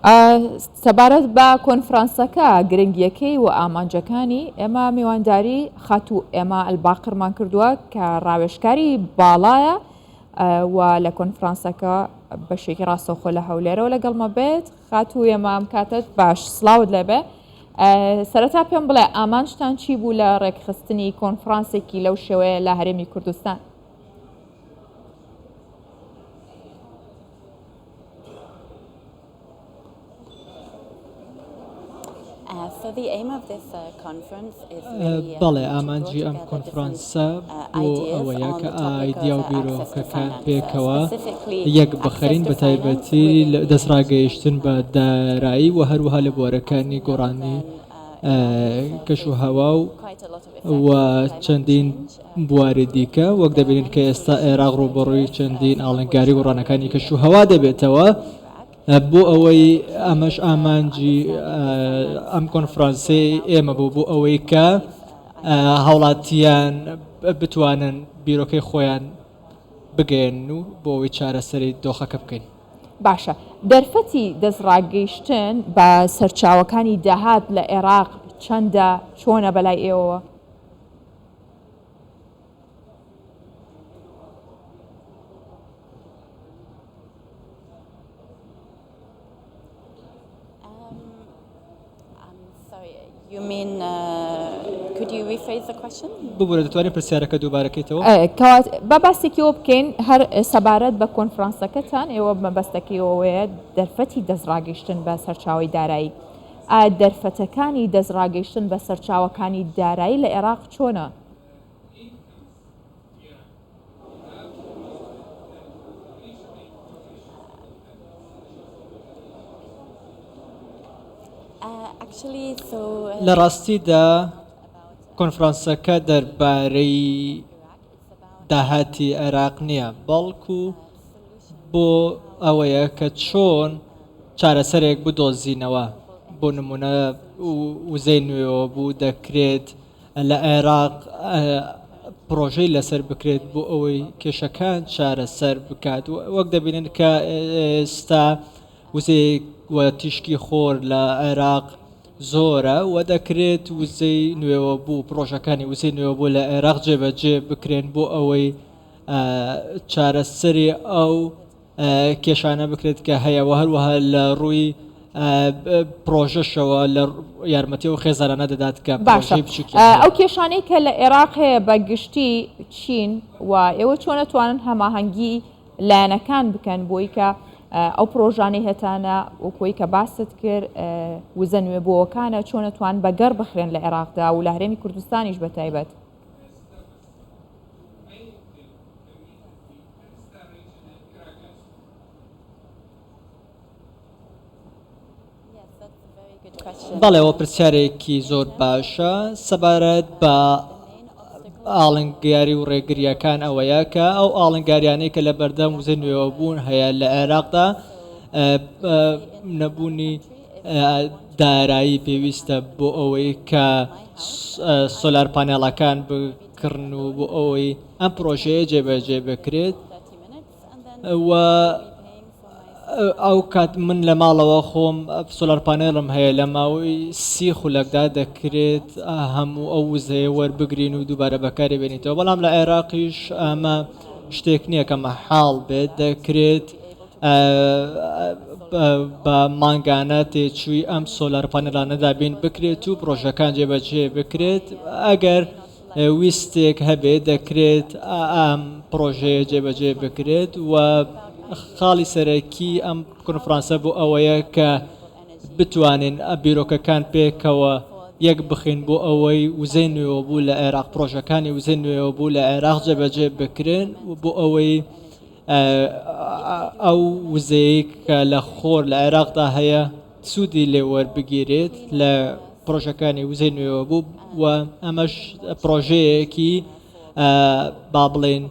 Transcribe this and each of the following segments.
سەبارەت بە کۆنفرانسەکە گرنگیەکەی و ئامانجەکانی ئێمە میوانداری خاتوو ئێمە ئەلباقرمان کردووە کە ڕاوێژکاری باڵایە و لە کۆنفرانسەکە بەشێکی ڕاستەوخۆ لە هەولێرەوە لەگەڵمە بێت خاتوو ئێمە ئەم کاتت باش سلااوت لەبێ سەرەتا پێم بڵێ ئامانجتان چی بوو لە ڕێکخستنی کۆنفرانسێکی لەو شێوەیە لە هەرێمی کوردستان؟ بەڵێ ئامانجی ئەم کۆنفرانسە بۆ ئەوەیە کە ئایدیا و بیرۆکەکان پێکەوە یەک بەخەرین بە تایبەتی دەستڕاگەیشتن بە دارایی و هەروەها لە بوارەکانی گۆڕانی کەش و هەوا و چەندین بواری دیکە وەک دەبینین کە ئێستا عێراق ڕوبەڕووی چەندین ئاڵنگاری گۆڕانەکانی کەش و هەوا دەبێتەوە بۆ ئەوەی ئەمەش ئامانجی ئەم کۆنفرانسەی ئێمە بوو بۆ ئەوەی کە هاوڵاتیان بتوانن بیرۆکەی خۆیان بگەێن و بۆ ئەوەی چارەسەری دۆخەکە بکەین. باشە دەرفەتی دەستڕاگەیشتن بە سەرچاوەکانی داهات لە عێراق چەندە چۆنە بەلای ئێوە؟ ببوورە دەتوانین پرسیارەکە دووبارەکەیتەوە؟ بە باسێکیەوە بکەین هەر سەبارەت بە کۆنفرانسەکەتان ئێوە مەبەستەکەیەوەیە دەرفەتی دەستڕاگەیشتن بە سەرچاوی دارایی دەرفەتەکانی دەستڕاگەیشتن بە سەرچاوەکانی دارایی لە عێراق چۆنە؟ لە ڕاستیدا کۆنفرانسەکە دەربارەی داهاتی عێراق نییە بەڵکو بۆ ئەوەیە کە چۆن چارەسەرێک بدۆزینەوە بۆ نمونە وزەی نوێەوە بوو دەکرێت لە عێراق پرۆژەی لەسەر بکرێت بۆ ئەوەی کێشەکان چارەسەر بکات وەک دەبینن کە ئێستا وزەی وە تیشکی خۆر لە عێراق زۆرە و دەکرێت وزەی نوێوە بوو پرۆژەکانی وزەی نوێوە بوو لە عێراق جێبەجێ بکرێن بۆ ئەوەی چارەسەری ئەو کێشانە بکرێت کە هەیەوە هەروەها لە ڕووی پرۆژەشەوە لە یارمەتی و خێزانانە دەدات کە باشە ئەو کێشانەی کە لە عێراق هەیە بە گشتی چین و ئێوە چۆن نەتوانن هەماهەنگی لایەنەکان بکەن بۆی کە ئەو پرۆژانەی هەتانە وەکۆی کە باست کرد وزە نوێبووەکانە چۆن نەتوان بەگەڕ بخرێن لە عێراقدا و لە هەرێمی کوردستانیش بە تایبەت؟ بەڵێەوە پرسیارێکی زۆر باشە سەبارەت بە ئاڵنگاری و ڕێگریەکان ئەوەیە کە ئەو ئاڵنگاریانەی کە لە بەردەم وزەی نوێوە بوون هەیە لە عێراقدا نەبوونی دارایی پێویستە بۆ ئەوەی کە سۆلار پانێڵەکان بکڕن و بۆ ئەوەی ئەم پرۆژەیە جێبەجێ بکرێت و ئەو کات من لە ماڵەوە خۆم سۆلار پانێڵم هەیە لە ماوەی 30 خولەکدا دەکرێت هەموو ئەو وزەیە وەربگرین و دووبارە بەکاری بێنیتەوە بەڵام لە عێراقیش ئەمە شتێک نییە کە مەحاڵ بێت دەکرێت بە مانگانە تێچووی ئەم سۆلار پانێڵانەدا بین بکرێت و پرۆژەکان جێبەجێ بکرێت ئەگەر ویستێک هەبێت دەکرێت ئەم پرۆژەیە جێبەجێ بکرێت و خاڵی سەرەکی ئەم کۆنفرانسە بۆ ئەوەیە کە بتوانین بیرۆکەکان پێکەوە یەک بخین بۆ ئەوەی وزەی نوێوە بوو لە عێراق پرۆژەکانی وزەی نوێوە بوو لە عێراق جێبەجێ بکرێن و بۆ ئەوەی ئەو وزەیە کە لە خۆر لە عێراقدا هەیە سوودی لێ وەربگیرێت لە پرۆژەکانی وزەی نوێوە بوو و ئەمەش پرۆژەیەکی با بڵێن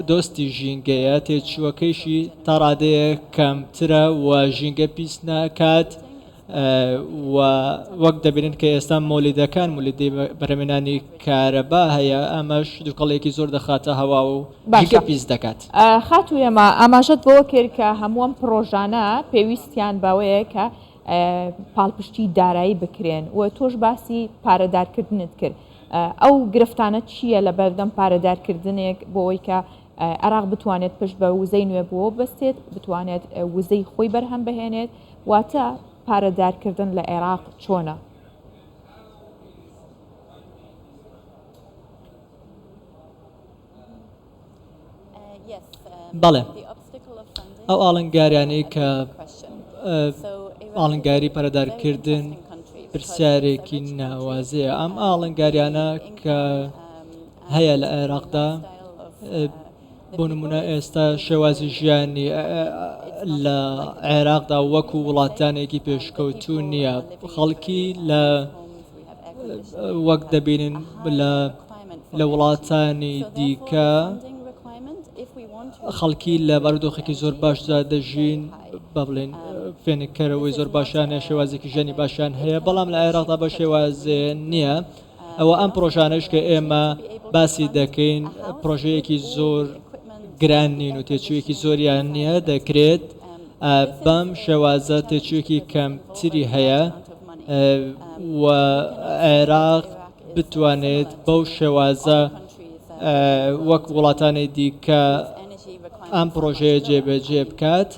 دۆستی ژینگەیە تێچووەکەیشی تا ڕادەیە کەمترە و ژینگە پیس ناکات وەک دەبینن کە ئێستا مۆلیدەکان مولیدی بەرهەمێنانی کارەبا هەیە ئەمەش دووقەڵێکی زۆر دەخاتە هەوا و دیکە پیس دەکات. خاتو ئێمە ئاماژەت بۆ کرد کە هەمووەم پرۆژانە پێویستیان بەوەیە کە پاڵپشتی دارایی بکرێن و تۆش باسی پارەدارکردنت کرد. ئەو گرفتانە چییە لە بەردەم پارەدارکردنێک بۆەوەی کە عێراق بتوانێت پشت بە وزەی نوێ بۆ بەستێت بتوانێت وزەی خۆی بەرهەم بهێنێت واتە پارەدارکردن لە عێراق چۆنە؟ بەڵێ ئەو ئاڵنگاریانەی کە ئاڵنگاری پارەدارکردن پرسیارێکی ناوازەیە ئەم ئاڵنگاریانە کە هەیە لە عێراقدا بۆ نمونە ئێستا شێوازی ژیانی لە عێراقدا وەکو وڵاتانێکی پێشکەوتوو نییە خەڵکی لە وەک دەبینن لە وڵاتانی دیکە خەڵکی لە بارودۆخێکی زۆر باشدا دەژین بە بڵێن فێنکەرەوەی زۆر باشیان شێوازێکی ژەنی باشیان هەیە بەڵام لە عێراقدا بە شێوازێ نییە ئەوە ئەم پرۆژانش کە ئێمە باسی دەکەین پرۆژەیەکی زۆر گران نین و تێچوویەکی زۆریان نییە دەکرێت بەم شێوازە تێچوویەکی کەمتری هەیە و عێراق بتوانێت بەو شێوازە وەک وڵاتانی دیکە ئەم پرۆژەیە جێبەجێ بکات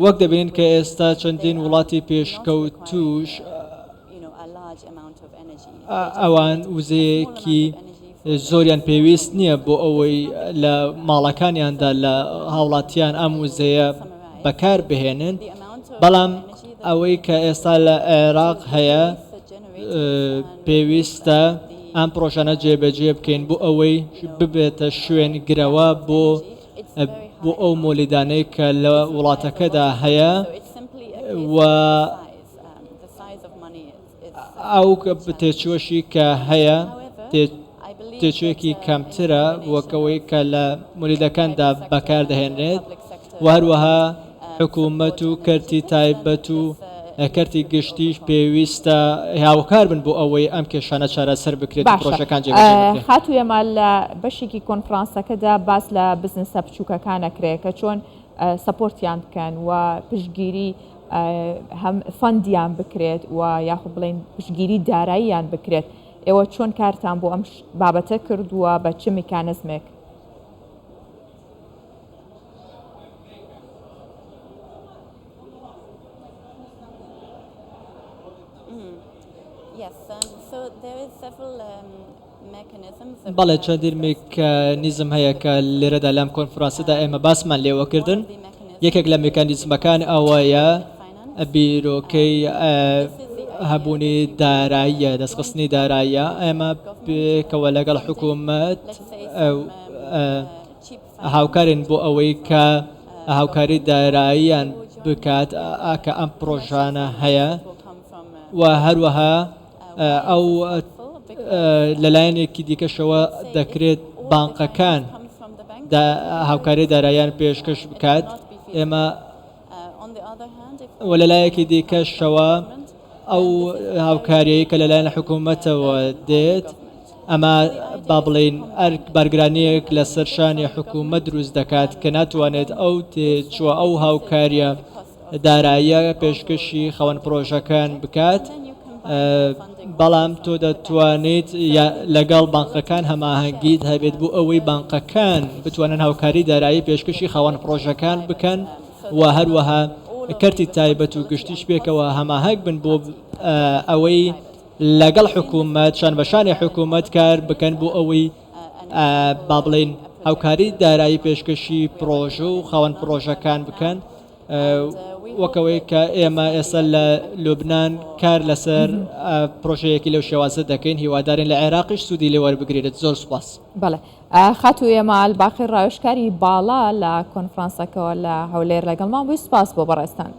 وەک دەبینین کە ئێستا چەندین وڵاتی پێشکەوتوش ئەوان وزەیەکی زۆریان پێویست نییە بۆ ئەوەی لە ماڵەکانیاندا لە هاوڵاتیان ئەم وزەیە بەکار بهێنن بەڵام ئەوەی کە ئێستا لە عێراق هەیە پێویستە ئەم پرۆژانە جێبەجێ بکەین بۆ ئەوەی ببێتە شوێن گرەوە بۆ ئەو مۆلیدانەی کە لە وڵاتەکەدا هەیە و ئەو تێچوەشی کە هەیە تێچوێکی کەمترە وەکەوەی کە لە مۆلیدەکاندا بەکاردەهێنرێت و هەروەها حکوومەت و کەرتی تایبەت و کەرتی گشتیش پێویستە هاوکار بن بۆ ئەوەی ئەم کێشانە چارەسەر بکرێت پرۆژەکان جێبەجێ بکرێت. خاتو ئێمە لە بەشێکی کۆنفرانسەکەدا باس لە بزنسە بچووکەکان ئەکرێت کە چۆن سەپۆرتیان بکەن و پشتگیری هەم فەندیان بکرێت و یاخود بڵێن پشتگیری داراییان بکرێت ئێوە چۆن کارتان بۆ ئەم بابەتە کردووە بە چه میکانزمێک؟ بەڵێ چەندین میکانیزم هەیە کە لێرەدا لەم کۆنفرانسەدا ئێمە باسمان لێوەکردن یەکێک لە میکانیزمەکان ئەوەیە بیرۆکەی هەبوونی داراییە دەستخستنی داراییە ئێمە پێکەوە لەگەڵ حکوومەت هاوکارین بۆ ئەوەی کە هاوکاری داراییان بکات کە ئەم پرۆژانە هەیە و هەروەها ئەو لەلایەنێکی دیکەشەوە دەکرێت بانقەکان هاوکاری داراییان پێشکەش بکات ئێمە و لەلایەکی دیکەشەوە ئەو هاوکاریەی کە لەلایەن حکوومەتەوە دێت ئەمە با بڵێن بەرگرانیەک لەسەر شانی حکوومەت دروست دەکات کە ناتوانێت ئەو تێچووە ئەو هاوکاریە داراییە پێشکەشی خەوەن پرۆژەکان بکات بەڵام تۆ دەتوانیت لەگەڵ بانقەکان هەماهەنگیت هەبێت بۆ ئەوەی بانقەکان بتوانن هاوکاری دارایی پێشکەشی خەوەن پرۆژەکان بکەن و هەروەها کەرتی تایبەت و گشتیش پێکەوە هەماهەنگ بن بۆ ئەوەی لەگەڵ حکوومەت شان بەشانی حکوومەت کار بکەن بۆ ئەوەی با بڵێن هاوکاری دارایی پێشکەشی پرۆژە و خەوەن پرۆژەکان بکەن وەکەوەی کە ئێمە ئێستا لە لوبنان کار لەسەر پرۆژەیەکی لەو شێوازە دەکەین هیوادارین لە عێراقیش سوودی لێ وەربگرێت. زۆر سوپاس. بەڵێ خاتو ئێمە باقی ڕاوێژکاری باڵا لە کۆنفرانسەکەەوە لە هەولێر لەگەڵمان بووی سوپاس بۆ بەڕێستان.